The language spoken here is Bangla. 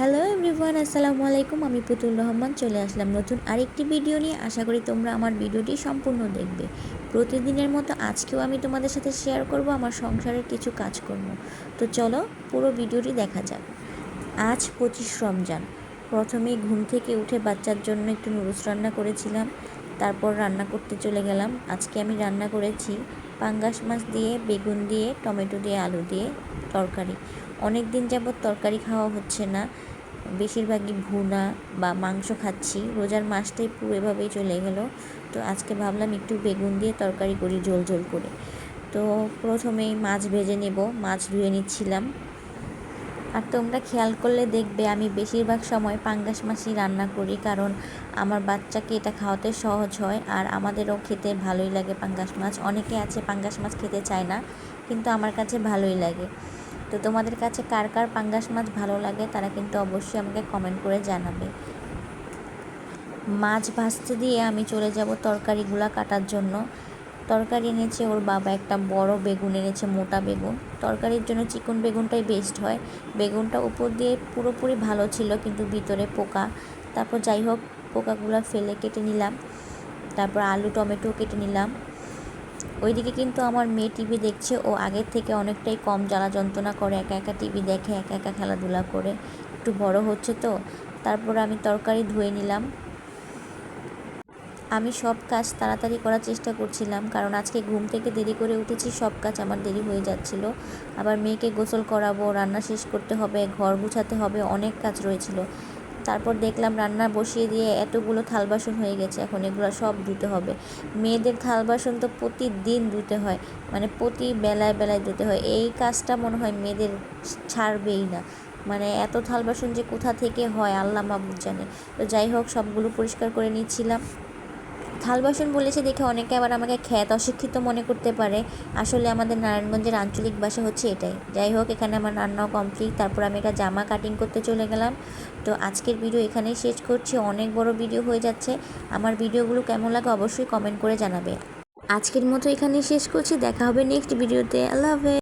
হ্যালো এভরিওয়ান, আসসালামু আলাইকুম। আমি পুতুল রহমান চলে আসলাম নতুন আরেকটি ভিডিও নিয়ে। আশা করি তোমরা আমার ভিডিওটি সম্পূর্ণ দেখবে। প্রতিদিনের মতো আজকেও আমি তোমাদের সাথে শেয়ার করব আমার সংসারের কিছু কাজকর্ম। তো চলো পুরো ভিডিওটি দেখা যাক। আজ 25 রমজান। প্রথমেই ঘুম থেকে উঠে বাচ্চার জন্য একটু নুডলস রান্না করেছিলাম, তারপর রান্না করতে চলে গেলাম। আজকে আমি রান্না করেছি পাঙ্গাস মাছ দিয়ে, বেগুন দিয়ে, টমেটো দিয়ে, আলু দিয়ে তরকারি। অনেক দিন যাবৎ তরকারি খাওয়া হচ্ছে না, বেশিরভাগই ভুনা বা মাংস খাচ্ছি। রোজার মাসটাই পুরো এভাবেই চলে গেল। তো আজকে ভাবলাম একটু বেগুন দিয়ে তরকারি করি ঝোল ঝোল করে। তো প্রথমেই মাছ ভেজে নেব, মাছ ধুয়ে নিচ্ছিলাম। আর তোমরা খেয়াল করলে দেখবে আমি বেশিরভাগ সময় পাঙ্গাস মাছই রান্না করি, কারণ আমার বাচ্চাকে এটা খাওয়াতে সহজ হয় আর আমাদেরও খেতে ভালোই লাগে পাঙ্গাস মাছ। অনেকে আছে পাঙ্গাস মাছ খেতে চায় না, কিন্তু আমার কাছে ভালোই লাগে। তো তোমাদের কাছে কার কার পাঙ্গাস মাছ ভালো লাগে তারা কিন্তু অবশ্যই আমাকে কমেন্ট করে জানাবে। মাছ ভাজতে দিয়ে আমি চলে যাব তরকারিগুলো কাটার জন্য। তরকারি এনেছে ওর বাবা, একটা বড় বেগুন এনেছে, মোটা বেগুন। তরকারির জন্য চিকন বেগুনটাই বেস্ট হয়। বেগুনটা উপর দিয়ে পুরোপুরি ভালো ছিল, কিন্তু ভিতরে পোকা। তারপর যাই হোক, পোকাগুলো ফেলে কেটে নিলাম। তারপর আলু টমেটো কেটে নিলাম। ওইদিকে কিন্তু আমার মেয়ে টিভি দেখছে। ও আগের থেকে অনেকটাই কম জ্বালা যন্ত্রণা করে, একা একা টিভি দেখে, একা একা খেলাধুলা করে, একটু বড় হচ্ছে তো। তারপর আমি তরকারি ধুয়ে নিলাম। আমি সব কাজ তাড়াতাড়ি করার চেষ্টা করছিলাম, কারণ আজকে ঘুম থেকে দেরি করে উঠেছি, সব কাজ আমার দেরি হয়ে যাচ্ছিল। আবার মেয়েকে গোসল করাবো, রান্না শেষ করতে হবে, ঘর গুছাতে হবে, অনেক কাজ রয়েছিল। তারপর দেখলাম রান্না বসিয়ে দিয়ে এতগুলো থাল বাসন হয়ে গেছে, এখন এগুলো সব ধুতে হবে। মেয়েদের থাল বাসন তো প্রতিদিন ধুতে হয়, মানে প্রতি বেলায় বেলায় ধুতে হয়। এই কাজটা মনে হয় মেয়েদের ছাড়বেই না, মানে এত থাল বাসন যে কোথা থেকে হয় আল্লাহ মাবুদ জানে। তো যাই হোক, সবগুলো পরিষ্কার করে নিচ্ছিলাম। থাল বাসন বলেছে দেখে অনেকে আবার আমাকে খ্যাত অশিক্ষিত মনে করতে পারে। আসলে আমাদের নারায়ণগঞ্জের আঞ্চলিক ভাষা হচ্ছে এটাই। যাই হোক, এখানে আমার রান্নাও কমপ্লিট। তারপর আমি একটা জামা কাটিং করতে চলে গেলাম। তো আজকের ভিডিও এখানেই শেষ করছি, অনেক বড় ভিডিও হয়ে যাচ্ছে। আমার ভিডিওগুলো কেমন লাগে অবশ্যই কমেন্ট করে জানাবে। আজকের মতো এখানেই শেষ করছি, দেখা হবে নেক্সট ভিডিওতে। আল্লাহ হাফেজ।